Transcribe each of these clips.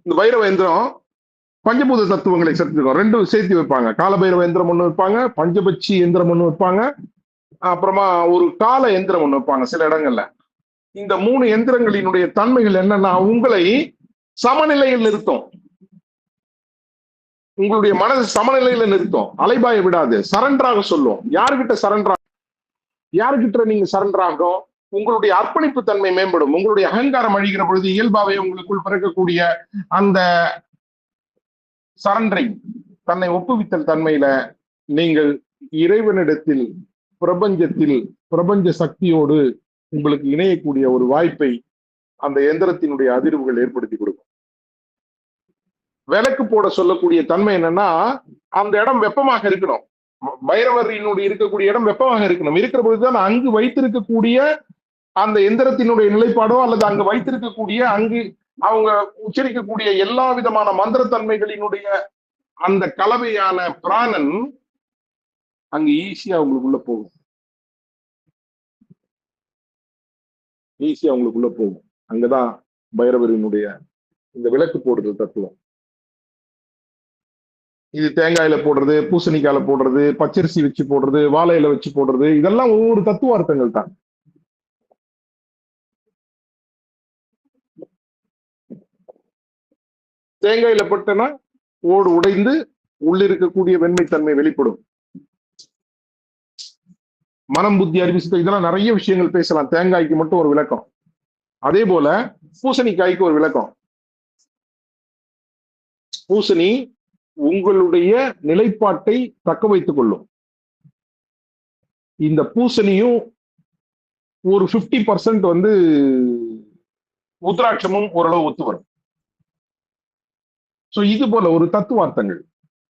இந்த பைரவ எந்திரம் பஞ்சபூத தத்துவங்களை சேர்த்துருக்கோம். ரெண்டும் சேர்த்து வைப்பாங்க. காலபைரவ எந்திரம் ஒண்ணு வைப்பாங்க, பஞ்சபட்சி எந்திரம் ஒண்ணு வைப்பாங்க, அப்புறமா ஒரு கால எந்திரம் ஒண்ணு வைப்பாங்க சில இடங்கள்ல. இந்த 3 எந்திரங்களினுடைய தன்மைகள் என்னன்னா, உங்களை சமநிலையில் நிறுத்தும். உங்களுடைய மனது சமநிலையில நிறுத்தும். அலைபாய விடாது. சரண்டராக சொல்லும். யாருக்கிட்ட நீங்க சரண்டர் ஆகும்? உங்களுடைய அர்ப்பணிப்பு தன்மை மேம்படும். உங்களுடைய அகங்காரம் அழிகிற பொழுது இயல்பாவே உங்களுக்குள் பிறக்கக்கூடிய அந்த சரண்டரிங், தன்னை ஒப்புவித்தல் தன்மையில நீங்கள் இறைவனிடத்தில், பிரபஞ்சத்தில், பிரபஞ்ச சக்தியோடு உங்களுக்கு இணையக்கூடிய ஒரு வாய்ப்பை அந்த எந்திரத்தினுடைய அதிர்வுகள் ஏற்படுத்தி கொடுக்கும். விளக்கு போட சொல்லக்கூடிய தன்மை என்னன்னா, அந்த இடம் வெப்பமாக இருக்கணும். பைரவரினுடைய இருக்கக்கூடிய இடம் வெப்பமாக இருக்கணும். இருக்கிற பொழுதுதான் அங்கு வைத்திருக்கக்கூடிய அந்த எந்திரத்தினுடைய நிலைப்பாடோ அல்லது அங்கு வைத்திருக்கக்கூடிய அங்கு அவங்க உச்சரிக்கக்கூடிய எல்லா விதமான மந்திரத்தன்மைகளினுடைய அந்த கலவையான பிராணன் அங்கு ஈஸியா உங்களுக்குள்ள போகும். அங்கதான் பைரவரினுடைய இந்த விளக்கு போடுறது தத்துவம். இது தேங்காயில போடுறது, பூசணிக்காயில போடுறது, பச்சரிசி வச்சு போடுறது, வாழையில வச்சு போடுறது, இதெல்லாம் ஒவ்வொரு தத்துவார்த்தங்கள் தான். தேங்காயில பட்டனா ஓடு உடைந்து உள்ளிருக்கக்கூடிய வெண்மைத்தன்மை வெளிப்படும். மனம், புத்தி, அறிவு, சித்தம், இதெல்லாம் நிறைய விஷயங்கள் பேசலாம். தேங்காய்க்கு மட்டும் ஒரு விளக்கம். அதே போல பூசணிக்காய்க்கு ஒரு விளக்கம். பூசணி உங்களுடைய நிலைப்பாட்டை தக்க வைத்துக் கொள்ளும். இந்த பூசணியும் ஒரு 50% உத்ராட்சமும் ஓரளவு ஒத்து வரும். சோ இது போல ஒரு தத்துவார்த்தங்கள்.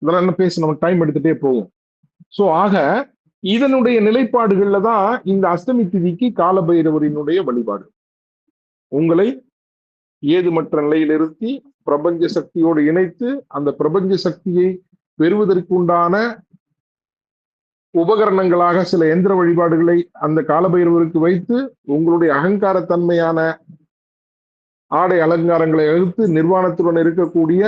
இதெல்லாம் என்ன பேச நம்ம டைம் எடுத்துட்டே போகும். சோ ஆக இதனுடைய நிலைப்பாடுகள்ல தான் இந்த அஷ்டமி திதிக்கு காலபைரவரினுடைய வழிபாடு. உங்களை ஏதுமற்ற நிலையில் நிறுத்தி பிரபஞ்ச சக்தியோடு இணைத்து அந்த பிரபஞ்ச சக்தியை பெறுவதற்குண்டான உபகரணங்களாக சில எந்திர வழிபாடுகளை அந்த காலபைரவருக்கு வைத்து உங்களுடைய அகங்காரத்தன்மையான ஆடை அலங்காரங்களை எடுத்து நிர்வாணத்துடன் இருக்கக்கூடிய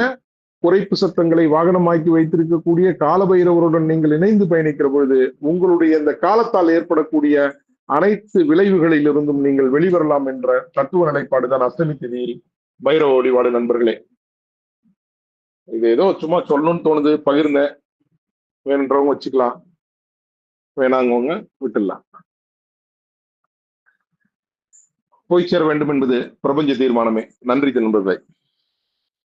குறைப்பு சத்தங்களை வாகனமாக்கி வைத்திருக்கக்கூடிய காலபைரவருடன் நீங்கள் இணைந்து பயணிக்கிற பொழுது உங்களுடைய இந்த காலத்தால் ஏற்படக்கூடிய அனைத்து விளைவுகளிலிருந்தும் நீங்கள் வெளிவரலாம் என்ற தத்துவ நிலைப்பாடுதான் அஷ்டமி திதி பைரவ வழிபாடு. நண்பர்களே, இது ஏதோ சும்மா சொல்லணும்னு தோணுது, பகிர்ந்தேன். வேணுன்றவங்க வச்சுக்கலாம், வேணாங்கவங்க விட்டுடலாம். போய் சேர வேண்டும் என்பது பிரபஞ்ச தீர்மானமே. நன்றி நண்பர்களே.